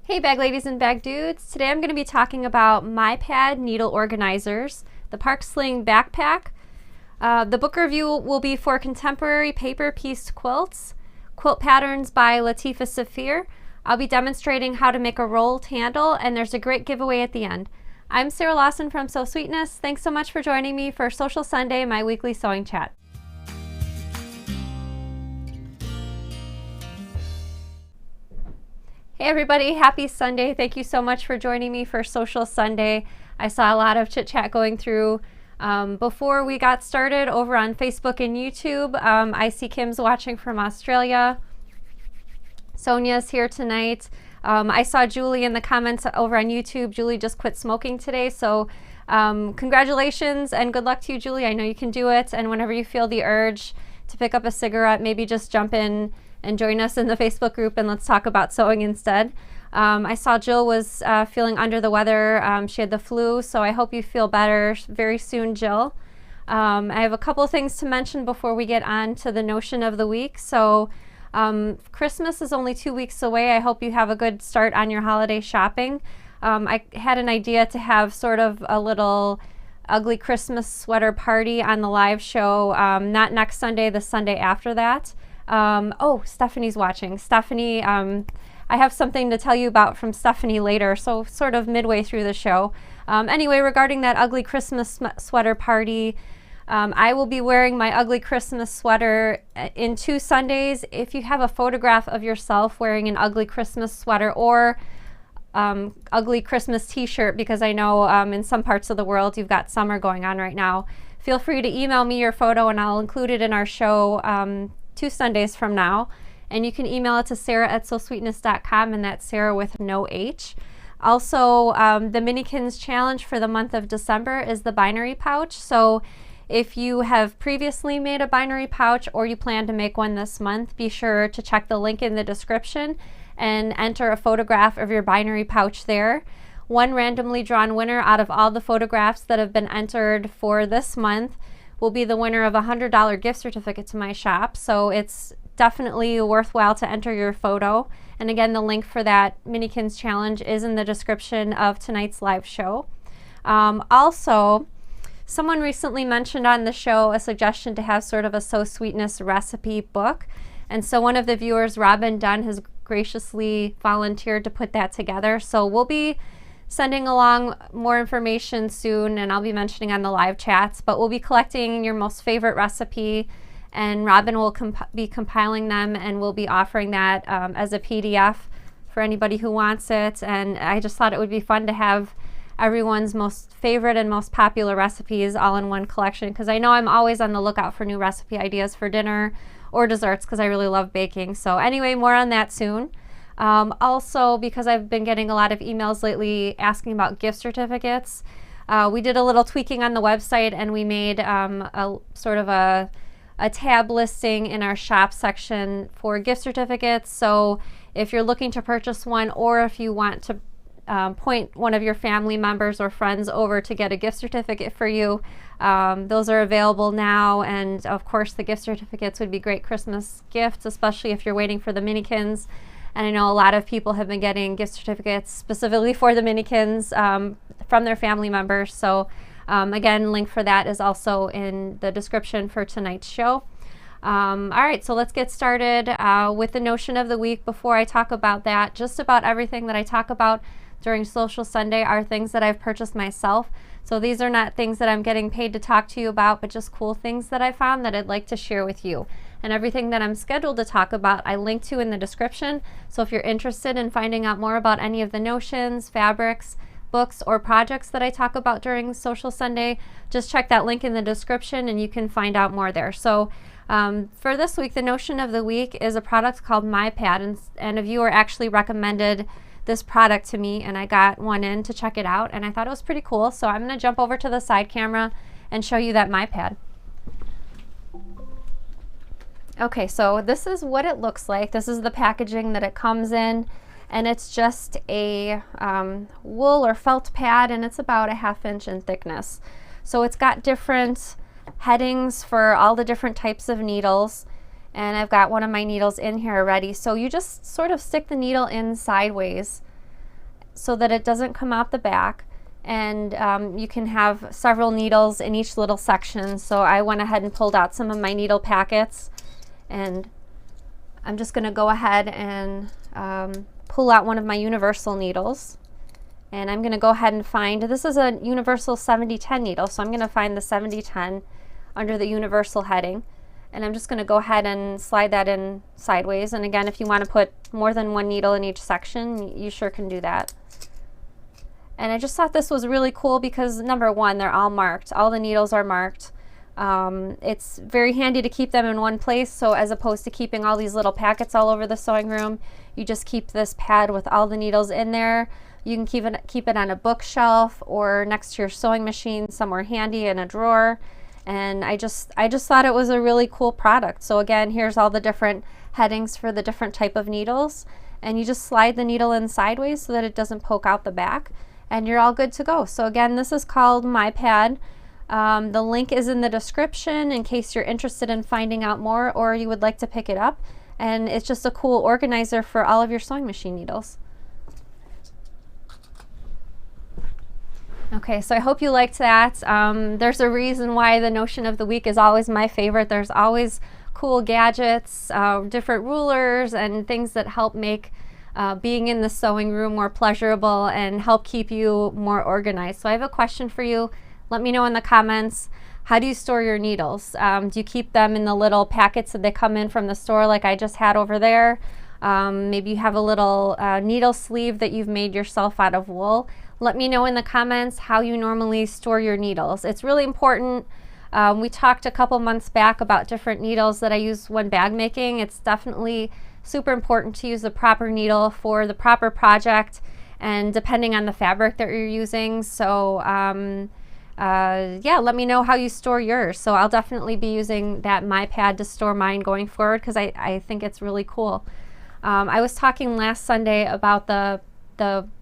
Hey bag ladies and bag dudes, today I'm going to be talking about my pad needle organizers, the Park Sling backpack. The book review will be for Contemporary Paper Pieced Quilts, Quilt Patterns by Latifa Safir. I'll be demonstrating how to make a rolled handle, and there's a great giveaway at the end. I'm Sarah Lawson from Sew Sweetness. Thanks so much for joining me for Social Sunday, my weekly sewing chat. Hey everybody, happy Sunday. Thank you so much for joining me for Social Sunday. I saw a lot of chit chat going through before we got started over on Facebook and YouTube. I see Kim's watching from Australia. Sonia's here tonight. I saw Julie in the comments over on YouTube. Julie just quit smoking today, so congratulations and good luck to you, Julie. I know you can do it, and whenever you feel the urge to pick up a cigarette, maybe just jump in and join us in the Facebook group and let's talk about sewing instead. I saw Jill was feeling under the weather. She had the flu, so I hope you feel better very soon, Jill. I have a couple things to mention before we get on to the notion of the week. So Christmas is only 2 weeks away. I hope you have a good start on your holiday shopping. I had an idea to have sort of a little ugly Christmas sweater party on the live show, not next Sunday, the Sunday after that. Oh, Stephanie's watching. Stephanie, I have something to tell you about from Stephanie later, so sort of midway through the show. Anyway, regarding that ugly Christmas sweater party, I will be wearing my ugly Christmas sweater in 2 Sundays. If you have a photograph of yourself wearing an ugly Christmas sweater or ugly Christmas t-shirt, because I know in some parts of the world you've got summer going on right now, feel free to email me your photo and I'll include it in our show 2 Sundays from now, and you can email it to sarah@sewsweetness.com, and that's Sarah with no H. Also, the Minikins challenge for the month of December is the binary pouch. So if you have previously made a binary pouch or you plan to make one this month, be sure to check the link in the description and enter a photograph of your binary pouch there. One randomly drawn winner out of all the photographs that have been entered for this month will be the winner of a $100 gift certificate to my shop. So it's definitely worthwhile to enter your photo. And again, the link for that Minikins challenge is in the description of tonight's live show. Also, someone recently mentioned on the show a suggestion to have sort of a Sew Sweetness recipe book. And so one of the viewers, Robin Dunn, has graciously volunteered to put that together. So we'll be sending along more information soon, and I'll be mentioning on the live chats, but we'll be collecting your most favorite recipe, and Robin will be compiling them, and we'll be offering that as a PDF for anybody who wants it. And I just thought it would be fun to have everyone's most favorite and most popular recipes all in one collection, because I know I'm always on the lookout for new recipe ideas for dinner or desserts, because I really love baking. So anyway, more on that soon. Also, because I've been getting a lot of emails lately asking about gift certificates, we did a little tweaking on the website, and we made a sort of a tab listing in our shop section for gift certificates. So if you're looking to purchase one, or if you want to point one of your family members or friends over to get a gift certificate for you, those are available now. And of course, the gift certificates would be great Christmas gifts, especially if you're waiting for the Minikins. And I know a lot of people have been getting gift certificates specifically for the Minikins from their family members. So again, link for that is also in the description for tonight's show. All right, so let's get started with the notion of the week. Before I talk about that, just about everything that I talk about during Social Sunday are things that I've purchased myself. So these are not things that I'm getting paid to talk to you about, but just cool things that I found that I'd like to share with you. And everything that I'm scheduled to talk about, I link to in the description. So if you're interested in finding out more about any of the notions, fabrics, books, or projects that I talk about during Social Sunday, just check that link in the description and you can find out more there. So for this week, the notion of the week is a product called My Pad, and a viewer actually recommended this product to me, and I got one in to check it out, and I thought it was pretty cool. So I'm going to jump over to the side camera and show you that My Pad. Okay, so this is what it looks like. This is the packaging that it comes in, and it's just a wool or felt pad, and it's about a 1/2 inch in thickness. So it's got different headings for all the different types of needles, and I've got one of my needles in here already. So you just sort of stick the needle in sideways so that it doesn't come out the back, and you can have several needles in each little section. So I went ahead and pulled out some of my needle packets, and I'm just going to go ahead and pull out one of my universal needles, and I'm going to go ahead and find, this is a universal 7010 needle, so I'm going to find the 7010 under the universal heading, and I'm just going to go ahead and slide that in sideways. And again, if you want to put more than one needle in each section, you sure can do that. And I just thought this was really cool because number one, they're all marked. All the needles are marked. It's very handy to keep them in one place, so as opposed to keeping all these little packets all over the sewing room, you just keep this pad with all the needles in there. You can keep it on a bookshelf or next to your sewing machine somewhere handy in a drawer. And I just thought it was a really cool product. So again, here's all the different headings for the different type of needles, and you just slide the needle in sideways so that it doesn't poke out the back, and you're all good to go. So again, this is called My Pad. The link is in the description in case you're interested in finding out more or you would like to pick it up. And it's just a cool organizer for all of your sewing machine needles. Okay, so I hope you liked that. There's a reason why the notion of the week is always my favorite. There's always cool gadgets, different rulers, and things that help make being in the sewing room more pleasurable and help keep you more organized. So I have a question for you. Let me know in the comments. How do you store your needles? Do you keep them in the little packets that they come in from the store like I just had over there? Maybe you have a little needle sleeve that you've made yourself out of wool. Let me know in the comments how you normally store your needles. It's really important. We talked a couple months back about different needles that I use when bag making. It's definitely super important to use the proper needle for the proper project and depending on the fabric that you're using. So yeah, let me know how you store yours. So I'll definitely be using that My Pad to store mine going forward because I think it's really cool. I was talking last Sunday about the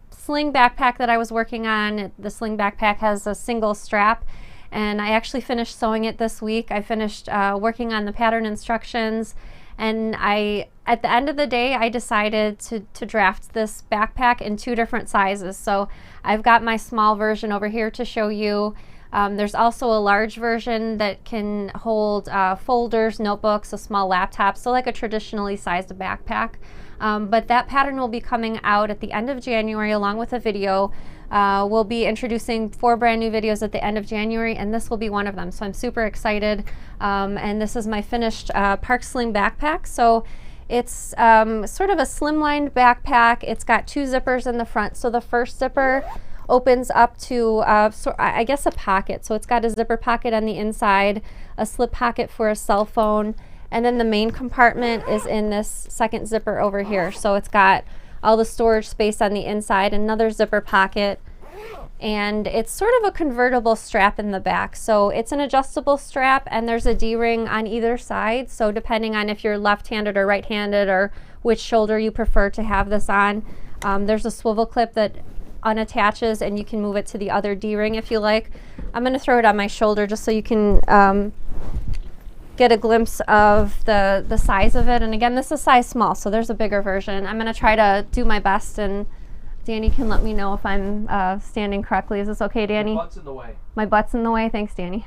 sling backpack that I was working on. The sling backpack has a single strap, and I actually finished sewing it this week. I finished working on the pattern instructions, and at the end of the day, I decided to draft this backpack in 2 different sizes. So I've got my small version over here to show you. There's also a large version that can hold folders, notebooks, a small laptop, so like a traditionally sized backpack. But that pattern will be coming out at the end of January along with a video. We'll be introducing 4 brand new videos at the end of January, and this will be one of them. So I'm super excited. And this is my finished Park Sling backpack. So it's sort of a slimlined backpack. It's got 2 zippers in the front. So the first zipper opens up to, I guess, a pocket. So it's got a zipper pocket on the inside, a slip pocket for a cell phone, and then the main compartment is in this second zipper over here. So it's got all the storage space on the inside, another zipper pocket, and it's sort of a convertible strap in the back. So it's an adjustable strap, and there's a D-ring on either side. So depending on if you're left-handed or right-handed or which shoulder you prefer to have this on, there's a swivel clip that unattaches and you can move it to the other D-ring if you like. I'm going to throw it on my shoulder just so you can get a glimpse of the size of it. And again, this is size small, so there's a bigger version. I'm going to try to do my best, and Danny can let me know if I'm standing correctly. Is this okay, Danny? Your butt's in the way. My butt's in the way? Thanks, Danny.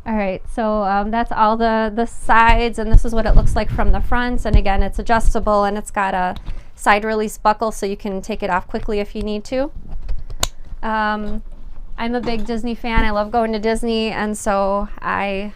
All right, so that's all the sides, and this is what it looks like from the front. And again, it's adjustable, and it's got a side release buckle so you can take it off quickly if you need to. I'm a big Disney fan. I love going to Disney, and so I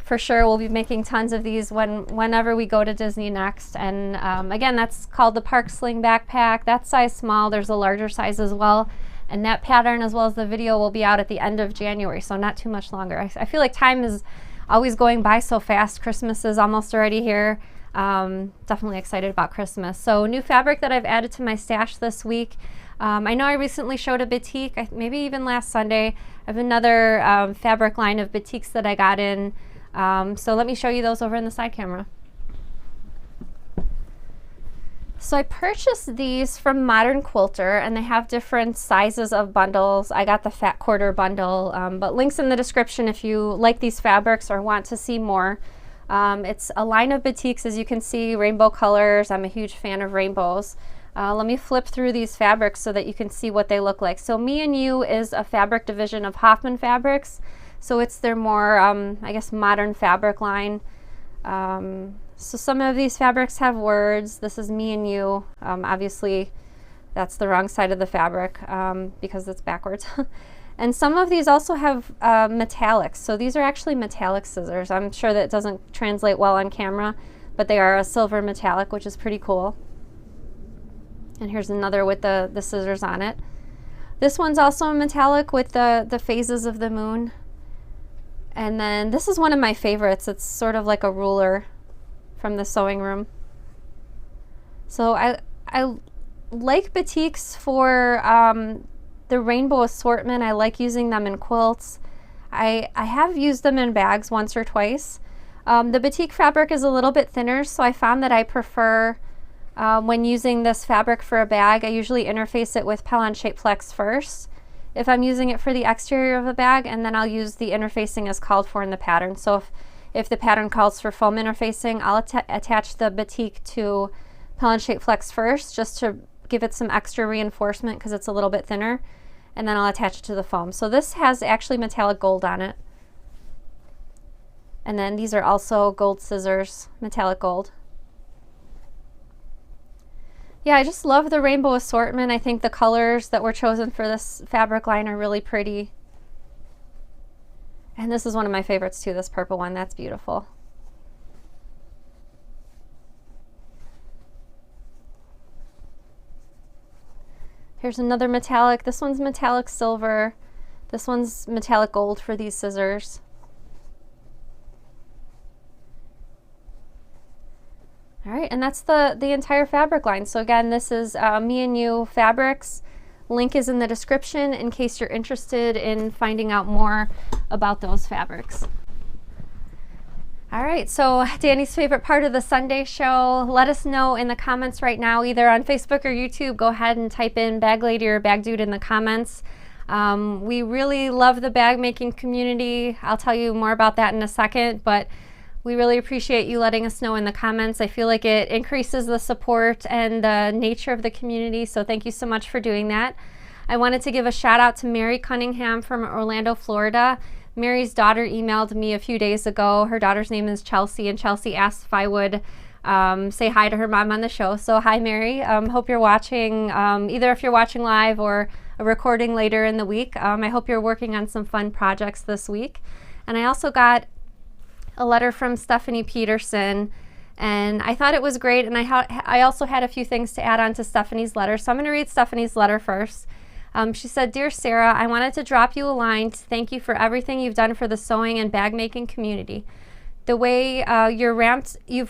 for sure will be making tons of these whenever we go to Disney next. And again, that's called the Park Sling backpack. That's size small. There's a larger size as well. And that pattern, as well as the video, will be out at the end of January, so not too much longer. I feel like time is always going by so fast. Christmas is almost already here. Definitely excited about Christmas. So new fabric that I've added to my stash this week. I know I recently showed a batik, maybe even last Sunday. I have another fabric line of batiks that I got in. So let me show you those over in the side camera. So I purchased these from Modern Quilter, and they have different sizes of bundles. I got the fat quarter bundle, but links in the description if you like these fabrics or want to see more. It's a line of batiks, as you can see, rainbow colors. I'm a huge fan of rainbows. Let me flip through these fabrics so that you can see what they look like. So Me and You is a fabric division of Hoffman Fabrics. So it's their more, I guess, modern fabric line. So some of these fabrics have words. This is Me and You. Obviously, that's the wrong side of the fabric because it's backwards. And some of these also have metallics. So these are actually metallic scissors. I'm sure that doesn't translate well on camera, but they are a silver metallic, which is pretty cool. And here's another with the scissors on it. This one's also a metallic with the phases of the moon. And then this is one of my favorites. It's sort of like a ruler from the sewing room. So I like batiks for the rainbow assortment. I like using them in quilts. I have used them in bags once or twice. The batik fabric is a little bit thinner, so I found that I prefer when using this fabric for a bag, I usually interface it with Pellon Shape Flex first if I'm using it for the exterior of a bag, and then I'll use the interfacing as called for in the pattern. So if the pattern calls for foam interfacing, I'll attach the batik to Pellon Shape Flex first just to give it some extra reinforcement because it's a little bit thinner, and then I'll attach it to the foam. So this has actually metallic gold on it. And then these are also gold scissors, metallic gold. Yeah, I just love the rainbow assortment. I think the colors that were chosen for this fabric line are really pretty. And this is one of my favorites too, this purple one. That's beautiful. Here's another metallic. This one's metallic silver. This one's metallic gold for these scissors. All right, and that's the entire fabric line. So again, this is Me and You Fabrics. Link is in the description in case you're interested in finding out more about those fabrics. All right, so Danny's favorite part of the Sunday show. Let us know in the comments right now, either on Facebook or YouTube. Go ahead and type in Bag Lady or Bag Dude in the comments. We really love the bag making community. I'll tell you more about that in a second, but we really appreciate you letting us know in the comments. I feel like it increases the support and the nature of the community, so thank you so much for doing that. I wanted to give a shout out to Mary Cunningham from Orlando, Florida. Mary's daughter emailed me a few days ago. Her daughter's name is Chelsea, and Chelsea asked if I would say hi to her mom on the show. So hi, Mary. Hope you're watching, either if you're watching live or a recording later in the week. I hope you're working on some fun projects this week. And I also got a letter from Stephanie Peterson, and I thought it was great, and I also had a few things to add on to Stephanie's letter. So I'm going to read Stephanie's letter first. She said, "Dear Sarah, I wanted to drop you a line to thank you for everything you've done for the sewing and bag making community. The way you've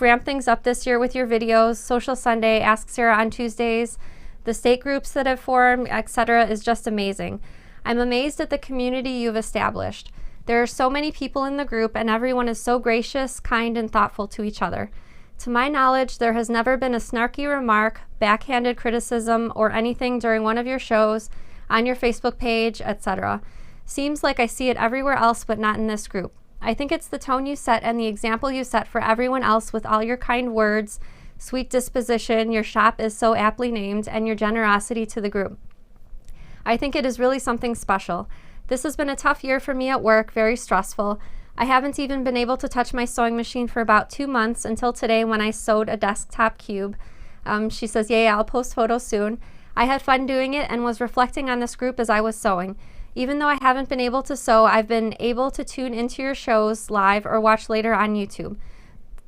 ramped things up this year with your videos, Social Sunday, Ask Sarah on Tuesdays, the state groups that have formed, etc. is just amazing. I'm amazed at the community you've established. There are so many people in the group, and everyone is so gracious, kind, and thoughtful to each other. To my knowledge, there has never been a snarky remark, backhanded criticism, or anything during one of your shows, on your Facebook page, etc. Seems like I see it everywhere else, but not in this group. I think it's the tone you set and the example you set for everyone else with all your kind words, sweet disposition, your shop is so aptly named, and your generosity to the group. I think it is really something special. This has been a tough year for me at work, very stressful. I haven't even been able to touch my sewing machine for about 2 months until today when I sewed a desktop cube." She says, "Yeah, I'll post photos soon. I had fun doing it and was reflecting on this group as I was sewing. Even though I haven't been able to sew, I've been able to tune into your shows live or watch later on YouTube.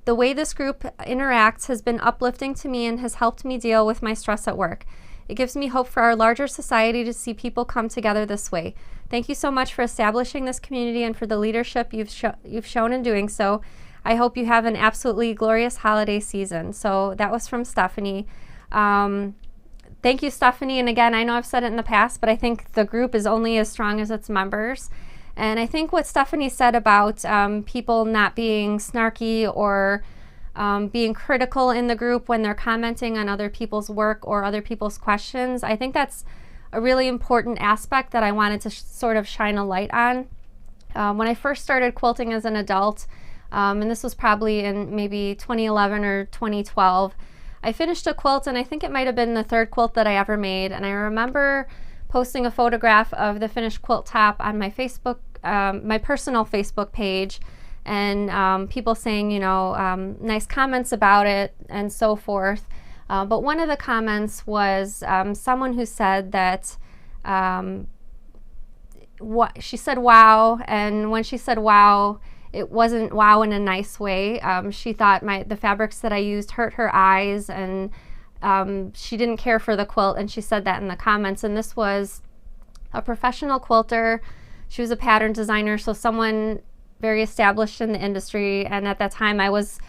The way this group interacts has been uplifting to me and has helped me deal with my stress at work. It gives me hope for our larger society to see people come together this way. Thank you so much for establishing this community and for the leadership you've shown in doing so. I hope you have an absolutely glorious holiday season." So that was from Stephanie. Thank you, Stephanie. And again, I know I've said it in the past, but I think the group is only as strong as its members. And I think what Stephanie said about people not being snarky or being critical in the group when they're commenting on other people's work or other people's questions, I think that's a really important aspect that I wanted to sort of shine a light on. When I first started quilting as an adult, and this was probably in maybe 2011 or 2012, I finished a quilt, and I think it might have been the third quilt that I ever made, and I remember posting a photograph of the finished quilt top on my Facebook, my personal Facebook page, and people saying, you know, nice comments about it and so forth. But one of the comments was someone who said that she said wow, and when she said wow, it wasn't wow in a nice way. She thought the fabrics that I used hurt her eyes, and she didn't care for the quilt, and she said that in the comments. And this was a professional quilter. She was a pattern designer, so someone very established in the industry, and at that time I was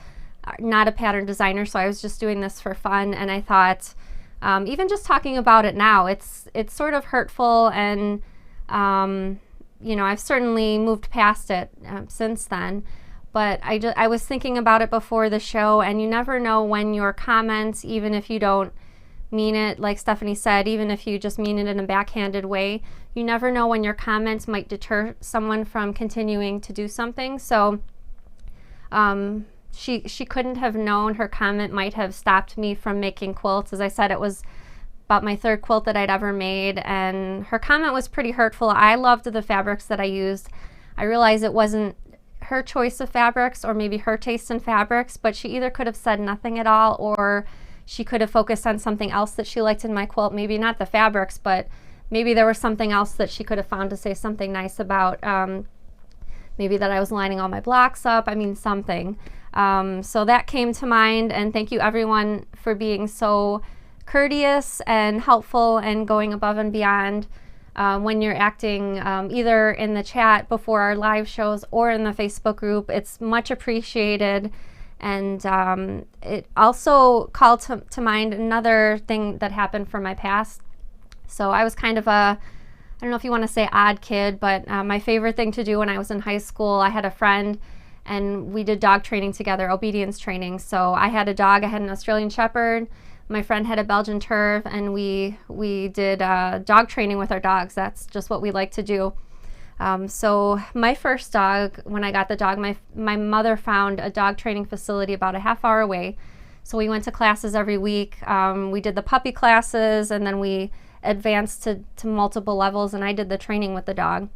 not a pattern designer, so I was just doing this for fun. And I thought, even just talking about it now, it's sort of hurtful, and you know, I've certainly moved past it since then. But I was thinking about it before the show, and you never know when your comments, even if you don't mean it, like Stephanie said, even if you just mean it in a backhanded way, you never know when your comments might deter someone from continuing to do something. So she couldn't have known her comment might have stopped me from making quilts. As I said, it was about my third quilt that I'd ever made, and her comment was pretty hurtful. I loved the fabrics that I used. I realized it wasn't her choice of fabrics or maybe her taste in fabrics, but she either could have said nothing at all, or she could have focused on something else that she liked in my quilt. Maybe not the fabrics, but maybe there was something else that she could have found to say something nice about. Maybe that I was lining all my blocks up. I mean, something. So that came to mind, and thank you everyone for being so courteous and helpful and going above and beyond when you're acting either in the chat before our live shows or in the Facebook group. It's much appreciated. And it also called to mind another thing that happened from my past. So I was kind of I don't know if you want to say odd kid, but my favorite thing to do when I was in high school, I had a friend and we did dog training together, obedience training. So I had a dog, I had an Australian Shepherd, my friend had a Belgian Turf, and we did dog training with our dogs. That's just what we like to do. So my first dog, when I got the dog, my mother found a dog training facility about a half hour away. So we went to classes every week. We did the puppy classes, and then we advanced to multiple levels, and I did the training with the dog.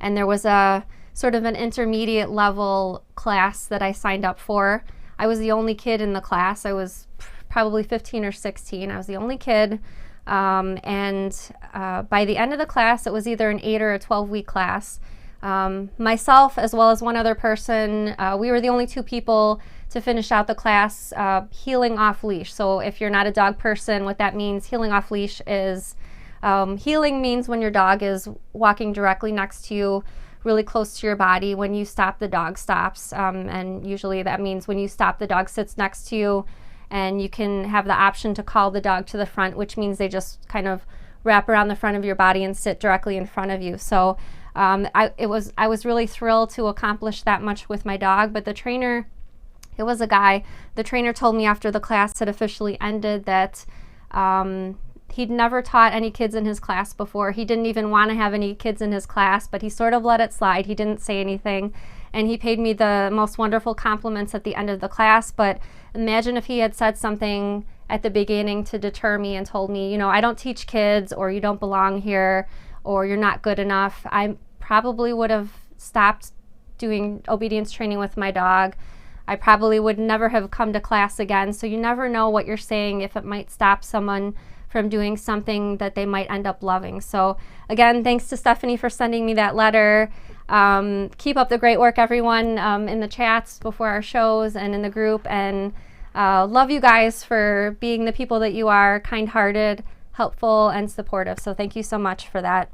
And there was a sort of an intermediate level class that I signed up for. I was the only kid in the class. I was probably 15 or 16. I was the only kid. And by the end of the class, it was either an 8 or a 12-week class. Myself, as well as one other person, we were the only two people to finish out the class heeling off leash. So if you're not a dog person, what that means, heeling off leash is, heeling means when your dog is walking directly next to you, really close to your body. When you stop, the dog stops. And usually that means when you stop, the dog sits next to you, and you can have the option to call the dog to the front, which means they just kind of wrap around the front of your body and sit directly in front of you. So I was really thrilled to accomplish that much with my dog. But the trainer, it was a guy, the trainer told me after the class had officially ended that he'd never taught any kids in his class before. He didn't even want to have any kids in his class, but he sort of let it slide. He didn't say anything. And he paid me the most wonderful compliments at the end of the class. But imagine if he had said something at the beginning to deter me and told me, you know, I don't teach kids, or you don't belong here, or you're not good enough. I probably would have stopped doing obedience training with my dog. I probably would never have come to class again. So you never know what you're saying, if it might stop someone from doing something that they might end up loving. So again, thanks to Stephanie for sending me that letter. Keep up the great work, everyone, in the chats before our shows and in the group. And love you guys for being the people that you are, kind-hearted, helpful, and supportive. So thank you so much for that.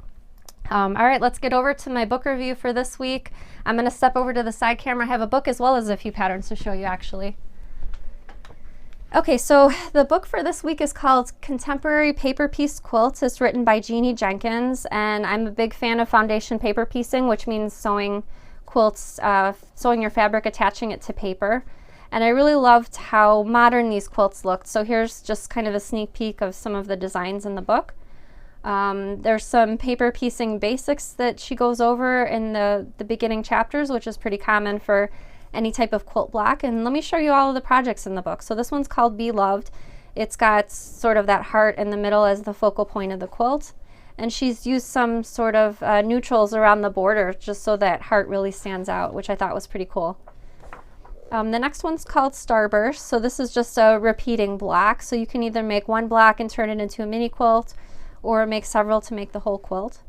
All right, let's get over to my book review for this week. I'm going to step over to the side camera. I have a book as well as a few patterns to show you, actually. Okay, so the book for this week is called Contemporary Paper Piece Quilts. It's written by Jeannie Jenkins, and I'm a big fan of foundation paper piecing, which means sewing quilts, sewing your fabric, attaching it to paper. And I really loved how modern these quilts looked. So here's just kind of a sneak peek of some of the designs in the book. There's some paper piecing basics that she goes over in the beginning chapters, which is pretty common for any type of quilt block. And let me show you all of the projects in the book. So this one's called Be Loved. It's got sort of that heart in the middle as the focal point of the quilt. And she's used some sort of neutrals around the border just so that heart really stands out, which I thought was pretty cool. The next one's called Starburst. So this is just a repeating block. So you can either make one block and turn it into a mini quilt, or make several to make the whole quilt.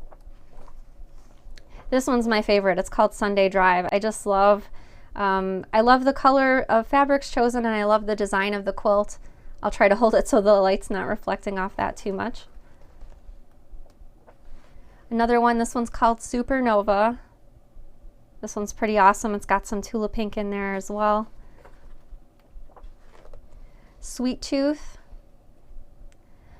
This one's my favorite. It's called Sunday Drive. I just love, I love the color of fabrics chosen, and I love the design of the quilt. I'll try to hold it so the light's not reflecting off that too much. Another one, this one's called Supernova. This one's pretty awesome. It's got some Tula Pink in there as well. Sweet Tooth.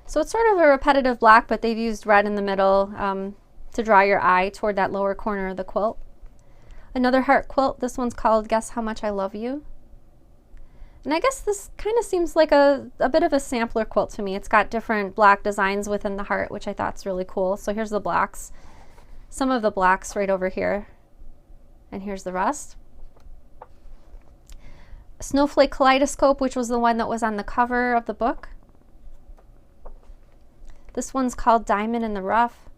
So it's sort of a repetitive block, but they've used red in the middle to draw your eye toward that lower corner of the quilt. Another heart quilt. This one's called Guess How Much I Love You. And I guess this kind of seems like a bit of a sampler quilt to me. It's got different block designs within the heart, which I thought is really cool. So here's the blocks. Some of the blocks right over here. And here's the rest. Snowflake Kaleidoscope, which was the one that was on the cover of the book. This one's called Diamond in the Rough.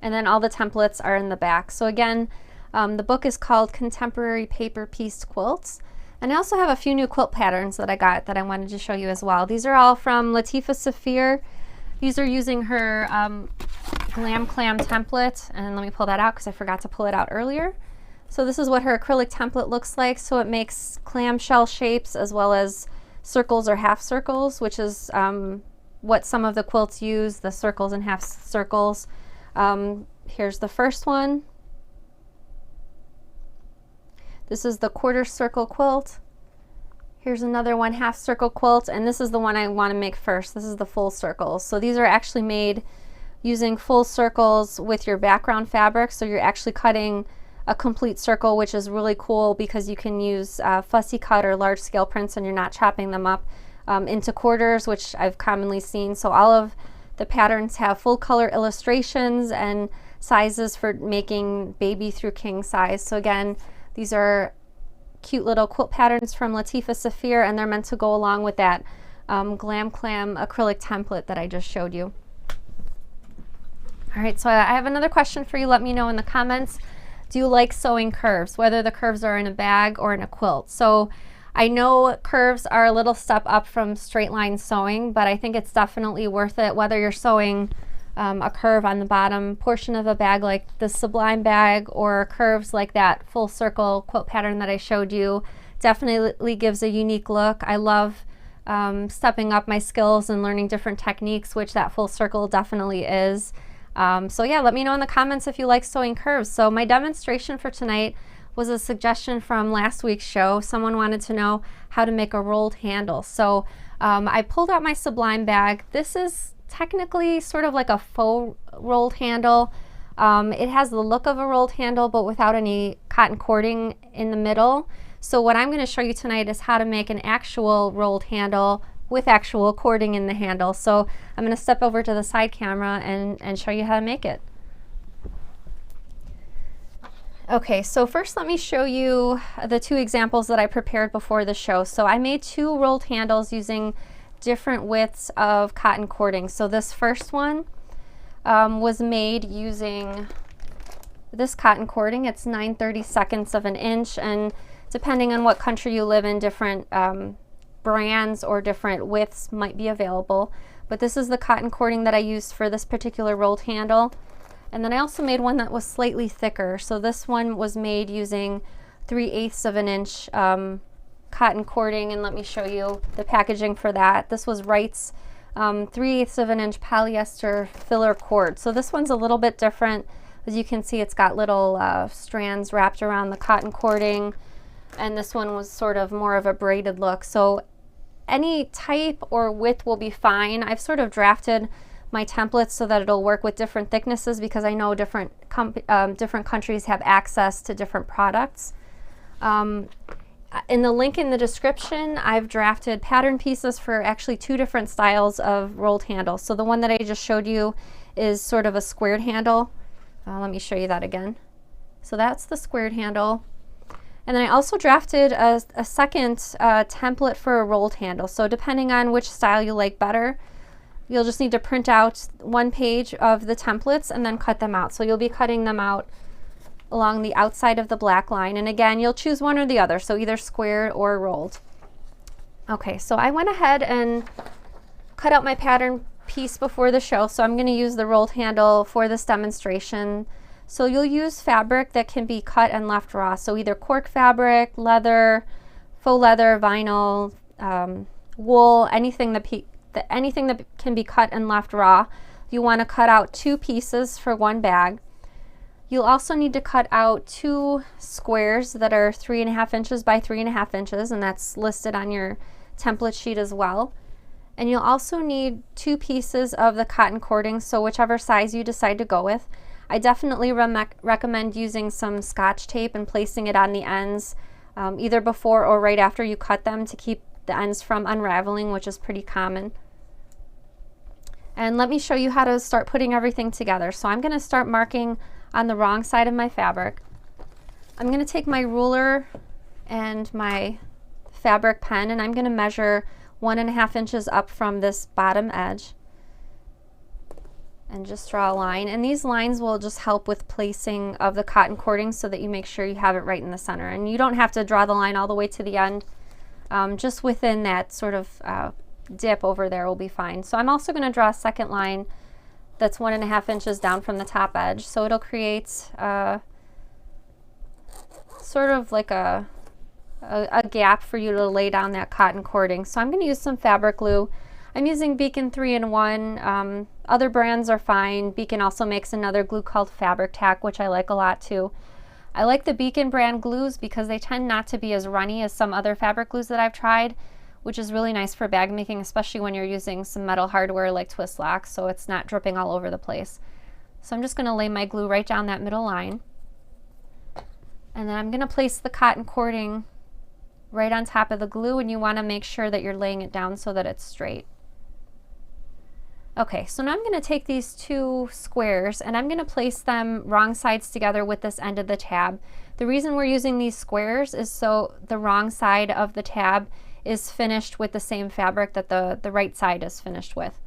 And then all the templates are in the back. So again, the book is called Contemporary Paper Pieced Quilts. And I also have a few new quilt patterns that I got that I wanted to show you as well. These are all from Latifa Safir. These are using her Glam Clam template. And let me pull that out because I forgot to pull it out earlier. So this is what her acrylic template looks like. So it makes clamshell shapes as well as circles or half circles, which is what some of the quilts use, the circles and half circles. Here's the first one. This is the quarter circle quilt. Here's another one, half circle quilt, and this is the one I want to make first. This is the full circles. So these are actually made using full circles with your background fabric. So you're actually cutting a complete circle, which is really cool because you can use fussy cut or large scale prints and you're not chopping them up into quarters, which I've commonly seen. So all of the patterns have full color illustrations and sizes for making baby through king size. So again, these are cute little quilt patterns from Latifa Safir, and they're meant to go along with that Glam Clam acrylic template that I just showed you. All right, so I have another question for you. Let me know in the comments. Do you like sewing curves, whether the curves are in a bag or in a quilt? So I know curves are a little step up from straight line sewing, but I think it's definitely worth it, whether you're sewing a curve on the bottom portion of a bag like the Sublime bag, or curves like that full circle quilt pattern that I showed you. Definitely gives a unique look. I love stepping up my skills and learning different techniques, which that full circle definitely is. So yeah, let me know in the comments if you like sewing curves. So my demonstration for tonight was a suggestion from last week's show. Someone wanted to know how to make a rolled handle. So I pulled out my Sublime bag. This is technically sort of like a faux rolled handle. It has the look of a rolled handle, but without any cotton cording in the middle. So what I'm going to show you tonight is how to make an actual rolled handle with actual cording in the handle. So I'm going to step over to the side camera and show you how to make it. Okay, so first let me show you the two examples that I prepared before the show. So I made two rolled handles using different widths of cotton cording. So this first one was made using this cotton cording. It's 9/32 of an inch, and depending on what country you live in, different brands or different widths might be available. But this is the cotton cording that I used for this particular rolled handle. And then I also made one that was slightly thicker. So this one was made using 3/8 of an inch cotton cording, and let me show you the packaging for that. This was Wright's 3/8 of an inch polyester filler cord. So this one's a little bit different. As you can see, it's got little strands wrapped around the cotton cording, and this one was sort of more of a braided look. So any type or width will be fine. I've sort of drafted my templates so that it'll work with different thicknesses because I know different countries have access to different products. In the link in the description, I've drafted pattern pieces for actually two different styles of rolled handles. So the one that I just showed you is sort of a squared handle. Let me show you that again. So that's the squared handle. And then I also drafted a second template for a rolled handle. So depending on which style you like better, you'll just need to print out one page of the templates and then cut them out. So you'll be cutting them out along the outside of the black line. And again, you'll choose one or the other, so either squared or rolled. Okay, so I went ahead and cut out my pattern piece before the show, so I'm going to use the rolled handle for this demonstration. So you'll use fabric that can be cut and left raw, so either cork fabric, leather, faux leather, vinyl, wool, anything that can be cut and left raw. You want to cut out 2 pieces for one bag. You'll also need to cut out 2 squares that are 3.5 inches by 3.5 inches, and that's listed on your template sheet as well. And you'll also need 2 pieces of the cotton cording, so whichever size you decide to go with. I definitely recommend using some Scotch tape and placing it on the ends, either before or right after you cut them, to keep the ends from unraveling, which is pretty common. And let me show you how to start putting everything together. So I'm going to start marking on the wrong side of my fabric. I'm going to take my ruler and my fabric pen, and I'm going to measure 1.5 inches up from this bottom edge and just draw a line. And these lines will just help with placing of the cotton cording so that you make sure you have it right in the center. And you don't have to draw the line all the way to the end. Just within that sort of dip over there will be fine. So I'm also going to draw a second line that's 1.5 inches down from the top edge. So it'll create sort of like a gap for you to lay down that cotton cording. So I'm going to use some fabric glue. I'm using Beacon 3-in-1. Other brands are fine. Beacon also makes another glue called Fabric Tack, which I like a lot too. I like the Beacon brand glues because they tend not to be as runny as some other fabric glues that I've tried, which is really nice for bag making, especially when you're using some metal hardware like twist locks, so it's not dripping all over the place. So I'm just going to lay my glue right down that middle line. And then I'm going to place the cotton cording right on top of the glue, and you want to make sure that you're laying it down so that it's straight. Okay, so now I'm going to take these 2 squares and I'm going to place them wrong sides together with this end of the tab. The reason we're using these squares is so the wrong side of the tab is finished with the same fabric that the right side is finished with.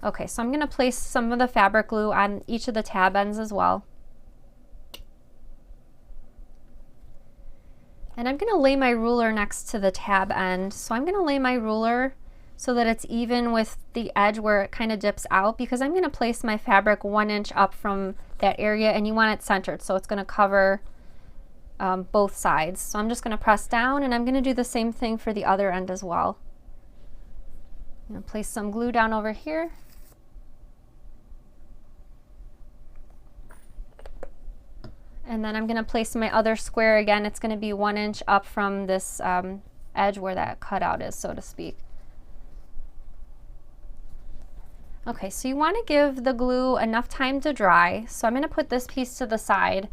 Okay, so I'm going to place some of the fabric glue on each of the tab ends as well. And I'm going to lay my ruler next to the tab end. So I'm going to lay my ruler so that it's even with the edge where it kind of dips out, because I'm going to place my fabric 1 inch up from that area, and you want it centered, so it's going to cover both sides. So I'm just going to press down, and I'm going to do the same thing for the other end as well. I'm going to place some glue down over here. And then I'm going to place my other square again. It's going to be 1 inch up from this edge where that cutout is, so to speak. Okay, so you want to give the glue enough time to dry. So I'm going to put this piece to the side,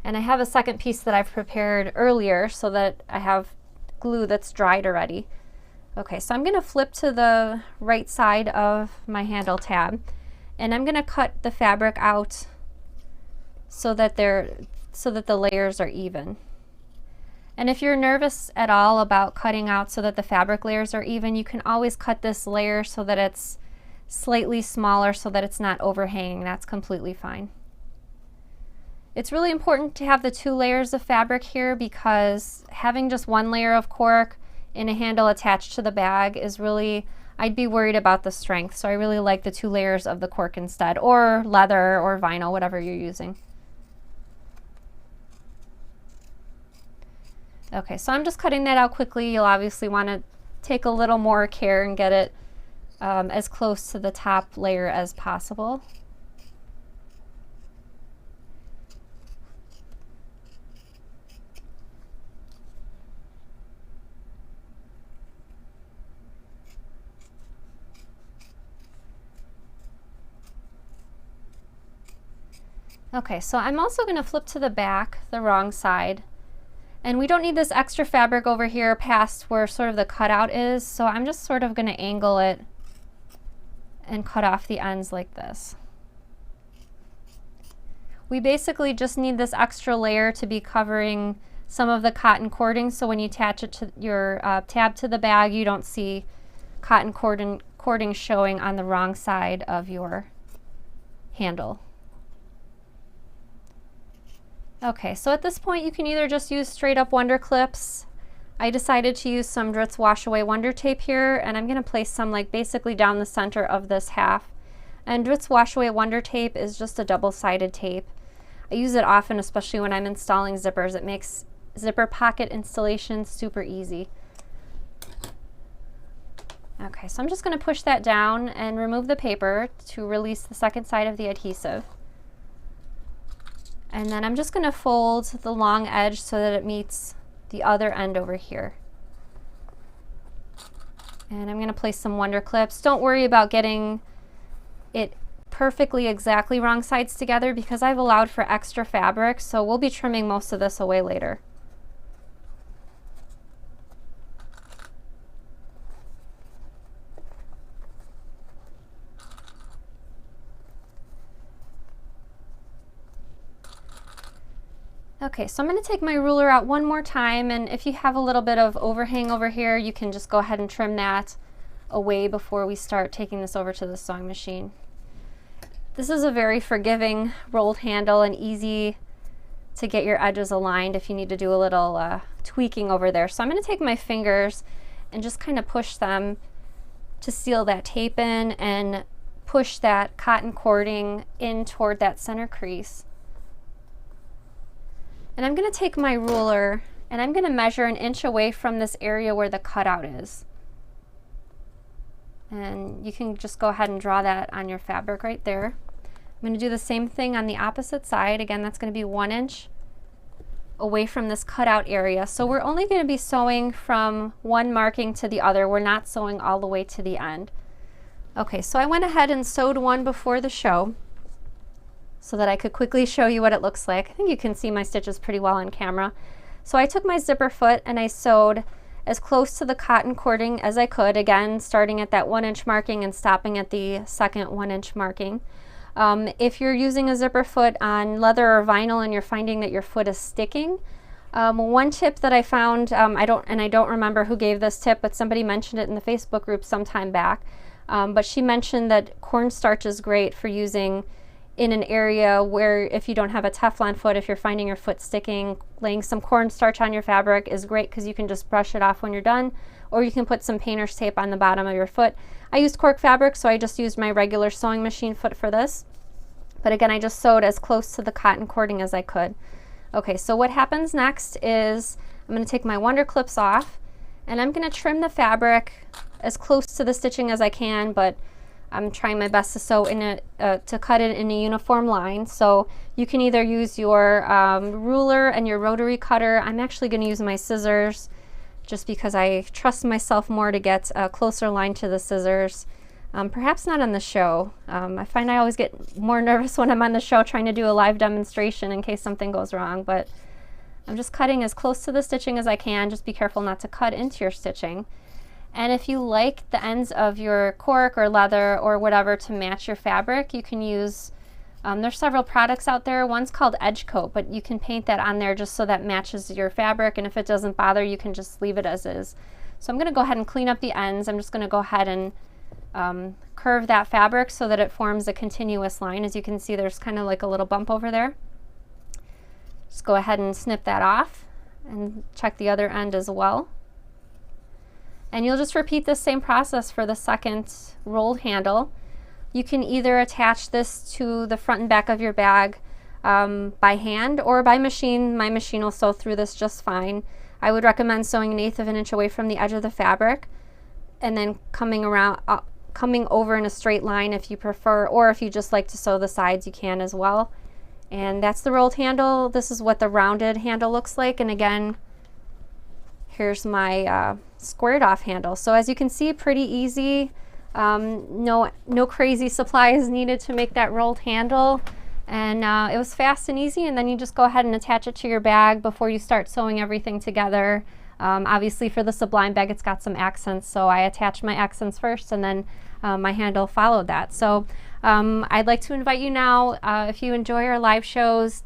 and I have a second piece that I've prepared earlier so that I have glue that's dried already. Okay, so I'm going to flip to the right side of my handle tab, and I'm going to cut the fabric out so that the layers are even. And if you're nervous at all about cutting out so that the fabric layers are even, you can always cut this layer so that it's slightly smaller so that it's not overhanging. That's completely fine. It's really important to have the 2 layers of fabric here, because having just 1 layer of cork in a handle attached to the bag is really, I'd be worried about the strength. So I really like the 2 layers of the cork instead, or leather or vinyl, whatever you're using. Okay, so I'm just cutting that out quickly. You'll obviously want to take a little more care and get it as close to the top layer as possible. Okay, so I'm also going to flip to the back, the wrong side. And we don't need this extra fabric over here past where sort of the cutout is, so I'm just sort of going to angle it and cut off the ends like this. We basically just need this extra layer to be covering some of the cotton cording, so when you attach it to your tab to the bag, you don't see cotton cording showing on the wrong side of your handle. Okay, so at this point you can either just use straight up Wonder clips. I decided to use some Dritz Wash Away Wonder Tape here, and I'm going to place some like basically down the center of this half. And Dritz Wash Away Wonder Tape is just a double-sided tape. I use it often, especially when I'm installing zippers. It makes zipper pocket installation super easy. Okay, so I'm just going to push that down and remove the paper to release the second side of the adhesive. And then I'm just going to fold the long edge so that it meets the other end over here. And I'm going to place some Wonder clips. Don't worry about getting it perfectly exactly wrong sides together because I've allowed for extra fabric, so we'll be trimming most of this away later. Okay, so I'm going to take my ruler out one more time, and if you have a little bit of overhang over here, you can just go ahead and trim that away before we start taking this over to the sewing machine. This is a very forgiving rolled handle and easy to get your edges aligned if you need to do a little tweaking over there. So I'm going to take my fingers and just kind of push them to seal that tape in and push that cotton cording in toward that center crease. And I'm going to take my ruler and I'm going to measure an inch away from this area where the cutout is. And you can just go ahead and draw that on your fabric right there. I'm going to do the same thing on the opposite side. Again, that's going to be 1 inch away from this cutout area. So we're only going to be sewing from one marking to the other. We're not sewing all the way to the end. Okay, so I went ahead and sewed one before the show so that I could quickly show you what it looks like. I think you can see my stitches pretty well on camera. So I took my zipper foot and I sewed as close to the cotton cording as I could, again starting at that 1 inch marking and stopping at the second 1 inch marking. If you're using a zipper foot on leather or vinyl and you're finding that your foot is sticking, one tip that I found, I don't remember who gave this tip, but somebody mentioned it in the Facebook group some time back, but she mentioned that cornstarch is great for using in an area where if you don't have a Teflon foot, if you're finding your foot sticking, laying some cornstarch on your fabric is great because you can just brush it off when you're done, or you can put some painter's tape on the bottom of your foot. I used cork fabric, so I just used my regular sewing machine foot for this. But again, I just sewed as close to the cotton cording as I could. Okay, so what happens next is I'm going to take my Wonder clips off and I'm going to trim the fabric as close to the stitching as I can, but I'm trying my best to sew in to cut it in a uniform line. So you can either use your ruler and your rotary cutter. I'm actually going to use my scissors just because I trust myself more to get a closer line to the scissors. Perhaps not on the show. I find I always get more nervous when I'm on the show trying to do a live demonstration in case something goes wrong, but I'm just cutting as close to the stitching as I can. Just be careful not to cut into your stitching. And if you like the ends of your cork or leather or whatever to match your fabric, you can use, there's several products out there. One's called Edge Coat, but you can paint that on there just so that matches your fabric, and if it doesn't bother, you can just leave it as is. So I'm going to go ahead and clean up the ends. I'm just going to go ahead and curve that fabric so that it forms a continuous line. As you can see, there's kind of like a little bump over there. Just go ahead and snip that off and check the other end as well. And you'll just repeat the same process for the second rolled handle. You can either attach this to the front and back of your bag by hand or by machine. My machine will sew through this just fine. I would recommend sewing 1/8 of an inch away from the edge of the fabric and then coming over in a straight line if you prefer, or if you just like to sew the sides, you can as well. And that's the rolled handle. This is what the rounded handle looks like, and again, here's my squared off handle. So as you can see, pretty easy. No crazy supplies needed to make that rolled handle, and it was fast and easy. And then you just go ahead and attach it to your bag before you start sewing everything together. Obviously for the Sublime bag, it's got some accents, so I attached my accents first, and then my handle followed that. So I'd like to invite you now, if you enjoy our live shows,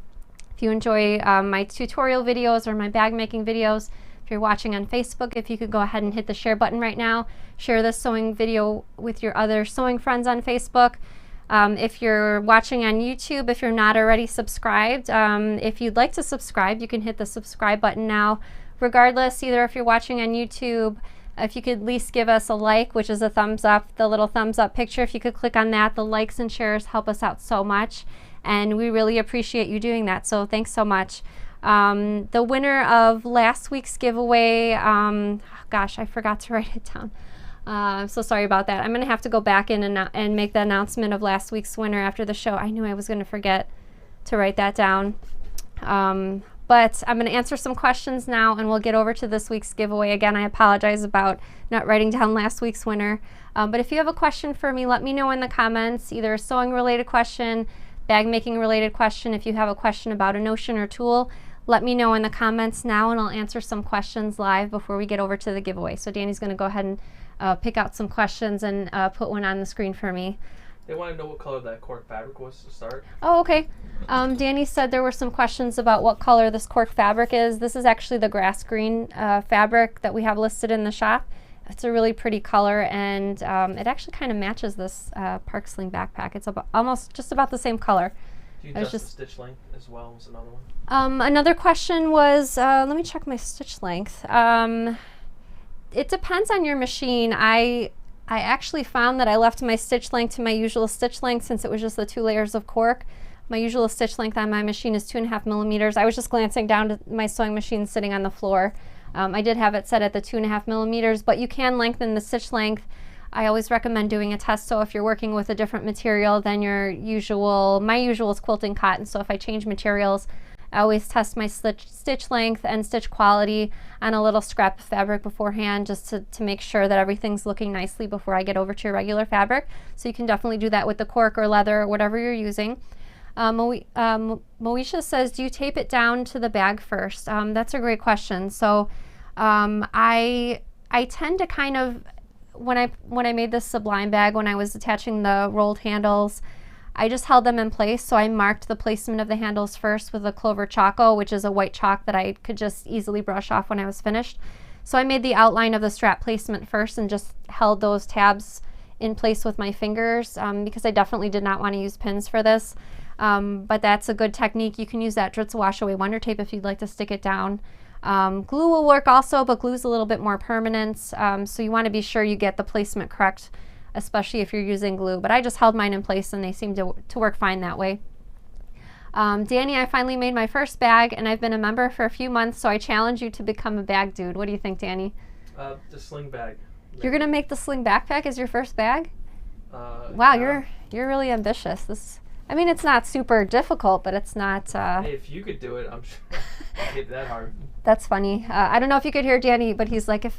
if If you enjoy my tutorial videos or my bag making videos, if you're watching on Facebook, if you could go ahead and hit the share button right now, share this sewing video with your other sewing friends on Facebook. If you're watching on YouTube, if you're not already subscribed, if you'd like to subscribe, you can hit the subscribe button now. Regardless, either if you're watching on YouTube, if you could at least give us a like, which is a thumbs up, the little thumbs up picture, if you could click on that, the likes and shares help us out so much. And we really appreciate you doing that. So thanks so much. The winner of last week's giveaway, gosh, I forgot to write it down. I'm so sorry about that. I'm going to have to go back in and make the announcement of last week's winner after the show. I knew I was going to forget to write that down. But I'm going to answer some questions now, and we'll get over to this week's giveaway. Again, I apologize about not writing down last week's winner. But if you have a question for me, let me know in the comments, either a sewing related question, bag making related question. If you have a question about a notion or tool, let me know in the comments now, and I'll answer some questions live before we get over to the giveaway. So Danny's going to go ahead and pick out some questions and put one on the screen for me. They want to know what color that cork fabric was to start. Oh, okay. Danny said there were some questions about what color this cork fabric is. This is actually the grass green fabric that we have listed in the shop. It's a really pretty color, and it actually kind of matches this Park Sling backpack. It's almost just about the same color. Do you adjust the stitch length as well? Was another one. Another question was, let me check my stitch length. It depends on your machine. I actually found that I left my stitch length to my usual stitch length since it was just the 2 layers of cork. My usual stitch length on my machine is 2.5 millimeters. I was just glancing down to my sewing machine sitting on the floor. I did have it set at the 2.5 millimeters, but you can lengthen the stitch length. I always recommend doing a test. So if you're working with a different material than your usual, my usual is quilting cotton. So if I change materials, I always test my stitch length and stitch quality on a little scrap of fabric beforehand, just to make sure that everything's looking nicely before I get over to your regular fabric. So you can definitely do that with the cork or leather or whatever you're using. Moesha says, do you tape it down to the bag first? That's a great question. So I tend to kind of, when I made this Sublime bag, when I was attaching the rolled handles, I just held them in place. So I marked the placement of the handles first with a Clover Choco, which is a white chalk that I could just easily brush off when I was finished. So I made the outline of the strap placement first and just held those tabs in place with my fingers because I definitely did not want to use pins for this. But that's a good technique. You can use that Dritz Wash Away Wonder Tape if you'd like to stick it down. Glue will work also, but glue's a little bit more permanent. So you want to be sure you get the placement correct, especially if you're using glue. But I just held mine in place and they seem to work fine that way. Danny, I finally made my first bag and I've been a member for a few months, so I challenge you to become a bag dude. What do you think, Danny? The sling bag. You're gonna make the sling backpack as your first bag? Wow, yeah. You're really ambitious. I mean, it's not super difficult, but it's not... Hey, if you could do it, I'm sure it'd be that hard. That's funny. I don't know if you could hear Danny, but he's like,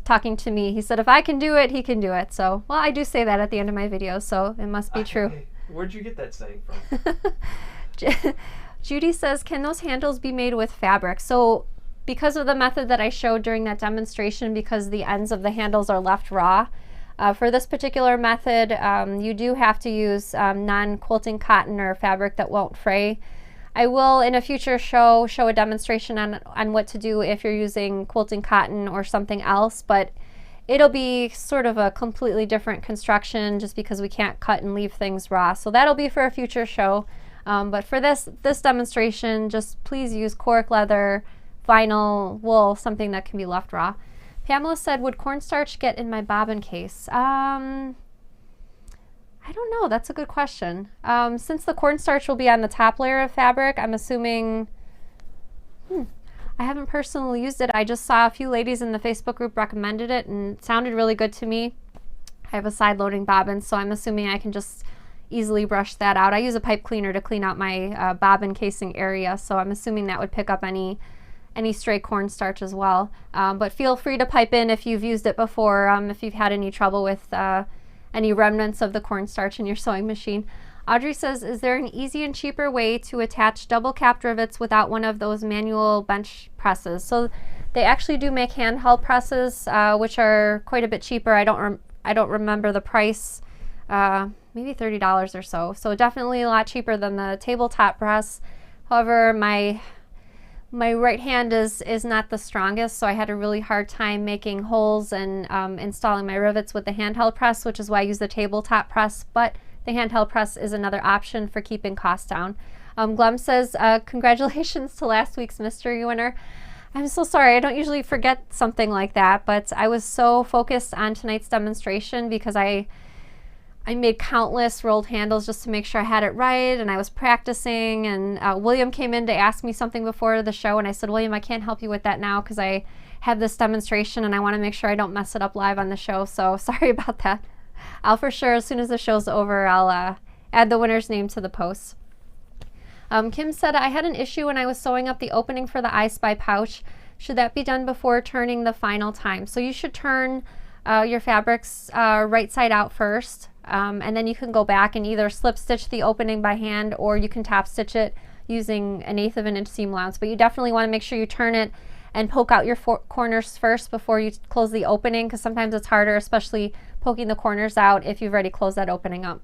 talking to me, he said, if I can do it, he can do it. So, well, I do say that at the end of my videos, so it must be true. Where'd you get that saying from? Judy says, can those handles be made with fabric? So, because of the method that I showed during that demonstration, because the ends of the handles are left raw, for this particular method, you do have to use non-quilting cotton or fabric that won't fray. I will, in a future show a demonstration on what to do if you're using quilting cotton or something else, but it'll be sort of a completely different construction just because we can't cut and leave things raw. So that'll be for a future show. But for this demonstration, just please use cork, leather, vinyl, wool, something that can be left raw. Pamela said, would cornstarch get in my bobbin case? I don't know. That's a good question. Since the cornstarch will be on the top layer of fabric, I'm assuming... I haven't personally used it. I just saw a few ladies in the Facebook group recommended it and it sounded really good to me. I have a side loading bobbin, so I'm assuming I can just easily brush that out. I use a pipe cleaner to clean out my bobbin casing area, so I'm assuming that would pick up any stray cornstarch as well. But feel free to pipe in if you've used it before, if you've had any trouble with any remnants of the cornstarch in your sewing machine. Audrey says, is there an easy and cheaper way to attach double capped rivets without one of those manual bench presses? So they actually do make handheld presses, which are quite a bit cheaper. I don't remember the price, maybe $30 or so. So definitely a lot cheaper than the tabletop press. However, my right hand is not the strongest, so I had a really hard time making holes and installing my rivets with the handheld press, which is why I use the tabletop press, but the handheld press is another option for keeping costs down. Glum says, congratulations to last week's mystery winner. I'm so sorry, I don't usually forget something like that, but I was so focused on tonight's demonstration because I made countless rolled handles just to make sure I had it right, and I was practicing, and William came in to ask me something before the show, and I said, William, I can't help you with that now because I have this demonstration and I want to make sure I don't mess it up live on the show, so sorry about that. I'll for sure, as soon as the show's over, I'll add the winner's name to the post. Kim said, I had an issue when I was sewing up the opening for the I Spy pouch. Should that be done before turning the final time? So you should turn your fabrics right side out first. And then you can go back and either slip stitch the opening by hand, or you can top stitch it using 1/8 of an inch seam allowance. But you definitely want to make sure you turn it and poke out your corners first before you close the opening, because sometimes it's harder, especially poking the corners out if you've already closed that opening up.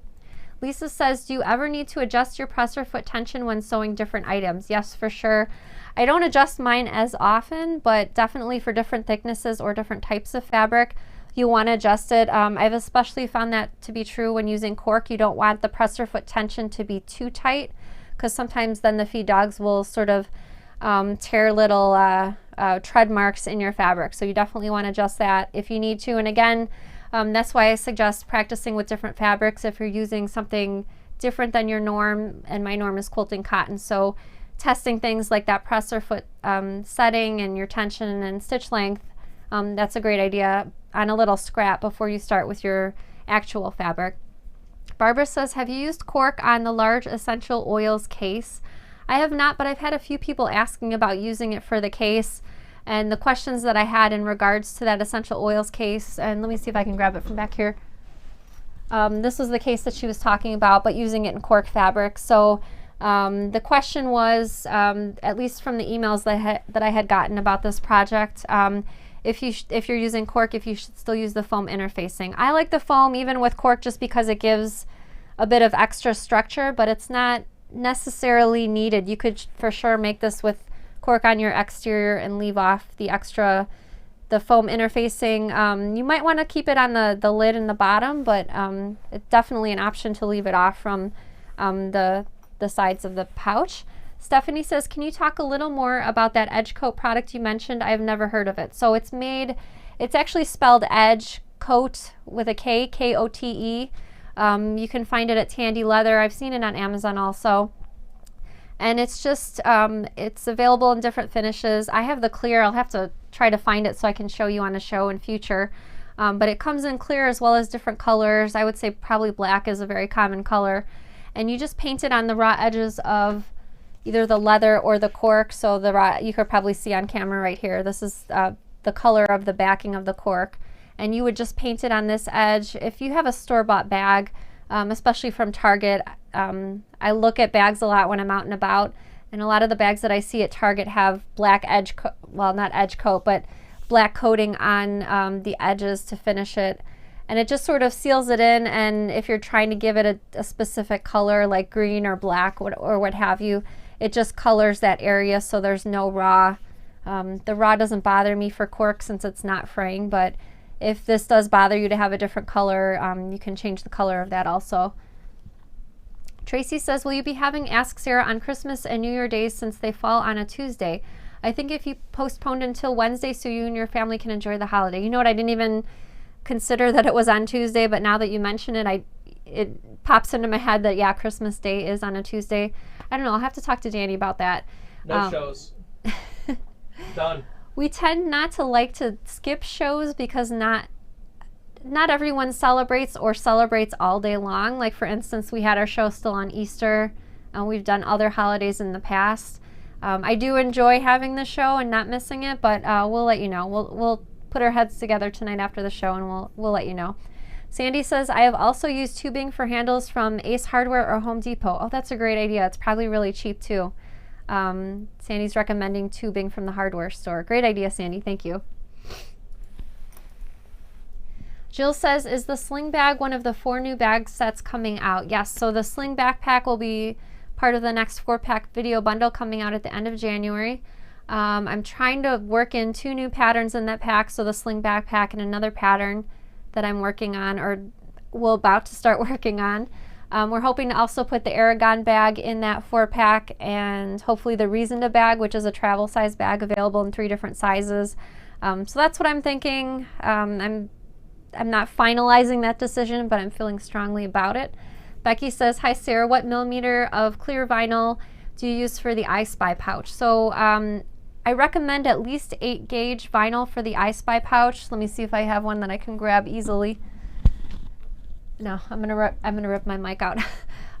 Lisa says, do you ever need to adjust your presser foot tension when sewing different items? Yes, for sure. I don't adjust mine as often, but definitely for different thicknesses or different types of fabric, you want to adjust it. I've especially found that to be true when using cork. You don't want the presser foot tension to be too tight, because sometimes then the feed dogs will sort of tear little tread marks in your fabric. So you definitely want to adjust that if you need to. And again, that's why I suggest practicing with different fabrics if you're using something different than your norm, and my norm is quilting cotton. So testing things like that presser foot setting and your tension and stitch length, that's a great idea on a little scrap before you start with your actual fabric. Barbara says, have you used cork on the large essential oils case? I have not, but I've had a few people asking about using it for the case, and the questions that I had in regards to that essential oils case, and let me see if I can grab it from back here. This was the case that she was talking about, but using it in cork fabric. So the question was, at least from the emails that I had gotten about this project, if you're using cork, if you should still use the foam interfacing. I like the foam even with cork just because it gives a bit of extra structure, but it's not necessarily needed. You could for sure make this with cork on your exterior and leave off the foam interfacing. You might want to keep it on the lid and the bottom, but it's definitely an option to leave it off from the sides of the pouch. Stephanie says, can you talk a little more about that edge coat product you mentioned? I've never heard of it. So it's actually spelled edge coat with a K, K-O-T-E. You can find it at Tandy Leather. I've seen it on Amazon also. And it's just, it's available in different finishes. I have the clear. I'll have to try to find it so I can show you on a show in future. But it comes in clear as well as different colors. I would say probably black is a very common color. And you just paint it on the raw edges of either the leather or the cork. So the raw, you could probably see on camera right here. This is the color of the backing of the cork. And you would just paint it on this edge. If you have a store-bought bag, especially from Target, I look at bags a lot when I'm out and about, and a lot of the bags that I see at Target have black edge, well, not edge coat, but black coating on the edges to finish it. And it just sort of seals it in, and if you're trying to give it a specific color like green or black or what have you, it just colors that area so there's no raw. The raw doesn't bother me for cork since it's not fraying, but if this does bother you to have a different color, you can change the color of that also. Tracy says, will you be having Ask Sarah on Christmas and New Year days since they fall on a Tuesday? I think if you postponed until Wednesday so you and your family can enjoy the holiday. You know what, I didn't even consider that it was on Tuesday, but now that you mention it, it pops into my head that, yeah, Christmas Day is on a Tuesday. I don't know, I'll have to talk to Danny about that. No shows. Done. We tend not to like to skip shows because not everyone celebrates all day long. Like for instance, we had our show still on Easter. We've done other holidays in the past. I do enjoy having the show and not missing it, but we'll let you know. We'll put our heads together tonight after the show and we'll let you know. Sandy says, I have also used tubing for handles from Ace Hardware or Home Depot. Oh, that's a great idea. It's probably really cheap too. Sandy's recommending tubing from the hardware store. Great idea, Sandy. Thank you. Jill says, is the sling bag one of the 4 new bag sets coming out? Yes, so the sling backpack will be part of the next 4-pack video bundle coming out at the end of January. I'm trying to work in 2 new patterns in that pack, so the sling backpack and another pattern that I'm working on, or about to start working on. We're hoping to also put the Aragon bag in that 4-pack, and hopefully the Reasoned bag, which is a travel size bag available in 3 different sizes. So that's what I'm thinking. I'm not finalizing that decision, but I'm feeling strongly about it. Becky says, hi Sarah, what millimeter of clear vinyl do you use for the I Spy pouch? So I recommend at least 8 gauge vinyl for the I Spy pouch. Let me see if I have one that I can grab easily. No, I'm gonna rip my mic out.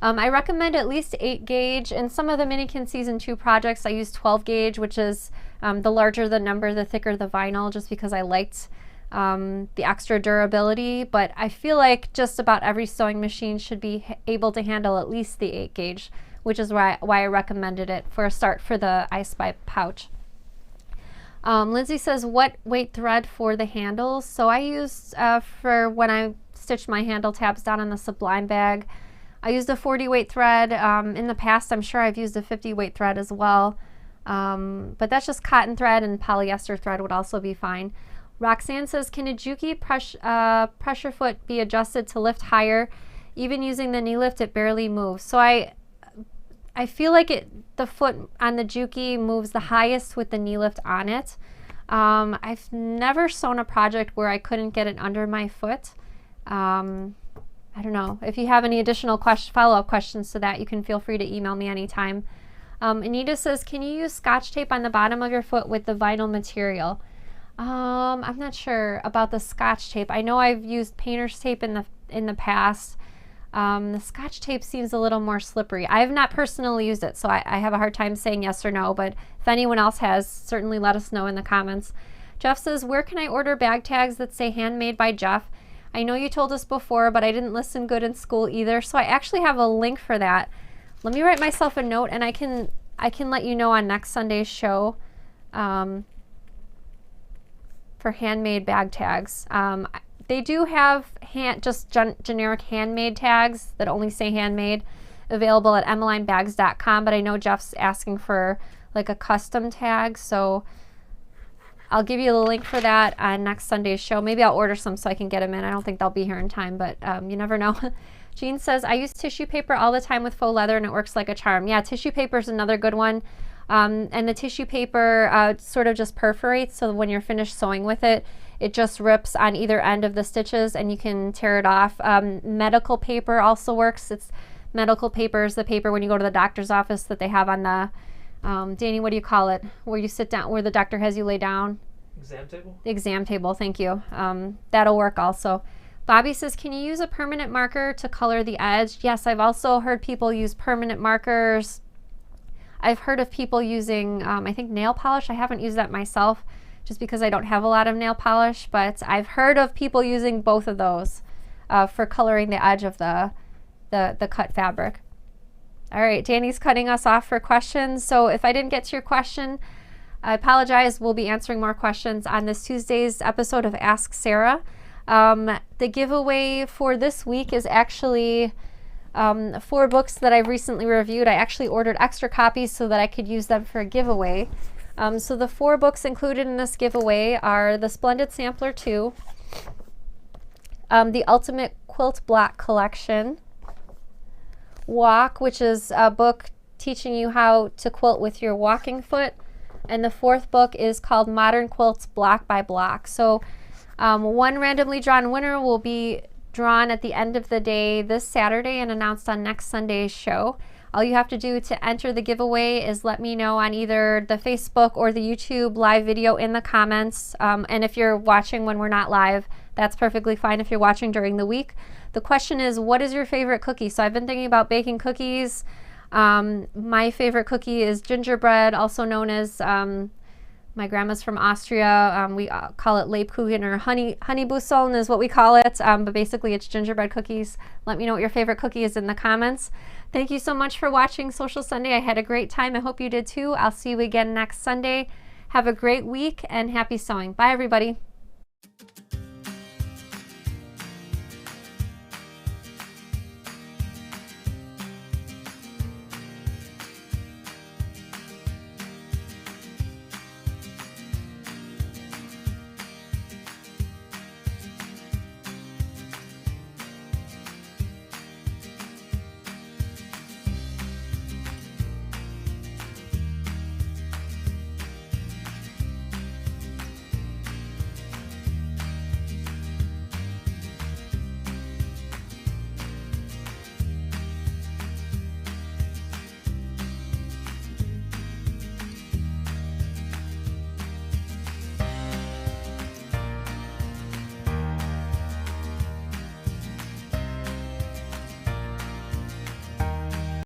I recommend at least 8 gauge. In some of the Minikin Season 2 projects, I use 12 gauge, which is the larger the number, the thicker the vinyl, just because I liked the extra durability. But I feel like just about every sewing machine should be able to handle at least the 8 gauge, which is why I recommended it for a start for the I Spy pouch. Lindsay says, what weight thread for the handles? So I used, for when I stitched my handle tabs down on the Sublime bag, I used a 40 weight thread. In the past, I'm sure I've used a 50 weight thread as well. But that's just cotton thread, and polyester thread would also be fine. Roxanne says, can a Juki pressure foot be adjusted to lift higher? Even using the knee lift, it barely moves. So I feel like the foot on the Juki moves the highest with the knee lift on it. I've never sewn a project where I couldn't get it under my foot. I don't know. If you have any additional follow-up questions to that, you can feel free to email me anytime. Anita says, can you use Scotch tape on the bottom of your foot with the vinyl material? I'm not sure about the Scotch tape. I know I've used painter's tape in the past. The Scotch tape seems a little more slippery. I have not personally used it, so I have a hard time saying yes or no, but if anyone else has, certainly let us know in the comments. Jeff says, where can I order bag tags that say handmade by Jeff? I know you told us before, but I didn't listen good in school either, so I actually have a link for that. Let me write myself a note, and I can let you know on next Sunday's show for handmade bag tags. They do have just generic handmade tags that only say handmade available at emmelinebags.com, but I know Jeff's asking for like a custom tag, so I'll give you the link for that on next Sunday's show. Maybe I'll order some so I can get them in. I don't think they'll be here in time, but you never know. Jean says, I use tissue paper all the time with faux leather and it works like a charm. Yeah, tissue paper is another good one. And the tissue paper sort of just perforates, so when you're finished sewing with it, it just rips on either end of the stitches and you can tear it off. Medical paper also works. Medical paper is the paper when you go to the doctor's office that they have on the, Danny, what do you call it? Where you sit down, where the doctor has you lay down? Exam table? The exam table, thank you. That'll work also. Bobby says, can you use a permanent marker to color the edge? Yes, I've also heard people use permanent markers. I've heard of people using, I think, nail polish. I haven't used that myself just because I don't have a lot of nail polish, but I've heard of people using both of those for coloring the edge of the cut fabric. All right, Danny's cutting us off for questions. So if I didn't get to your question, I apologize. We'll be answering more questions on this Tuesday's episode of Ask Sarah. The giveaway for this week is actually 4 books that I've recently reviewed. I actually ordered extra copies so that I could use them for a giveaway. So the 4 books included in this giveaway are The Splendid Sampler 2, The Ultimate Quilt Block Collection, Walk, which is a book teaching you how to quilt with your walking foot, and the 4th book is called Modern Quilts Block by Block. So one randomly drawn winner will be drawn at the end of the day this Saturday and announced on next Sunday's show. All you have to do to enter the giveaway is let me know on either the Facebook or the YouTube live video in the comments. And if you're watching when we're not live, that's perfectly fine if you're watching during the week. The question is, what is your favorite cookie? So I've been thinking about baking cookies. My favorite cookie is gingerbread, also known as, my grandma's from Austria. We call it Lebkuchen, or Honeybuseln is what we call it. But basically it's gingerbread cookies. Let me know what your favorite cookie is in the comments. Thank you so much for watching Sewcial Sunday. I had a great time. I hope you did too. I'll see you again next Sunday. Have a great week and happy sewing. Bye, everybody.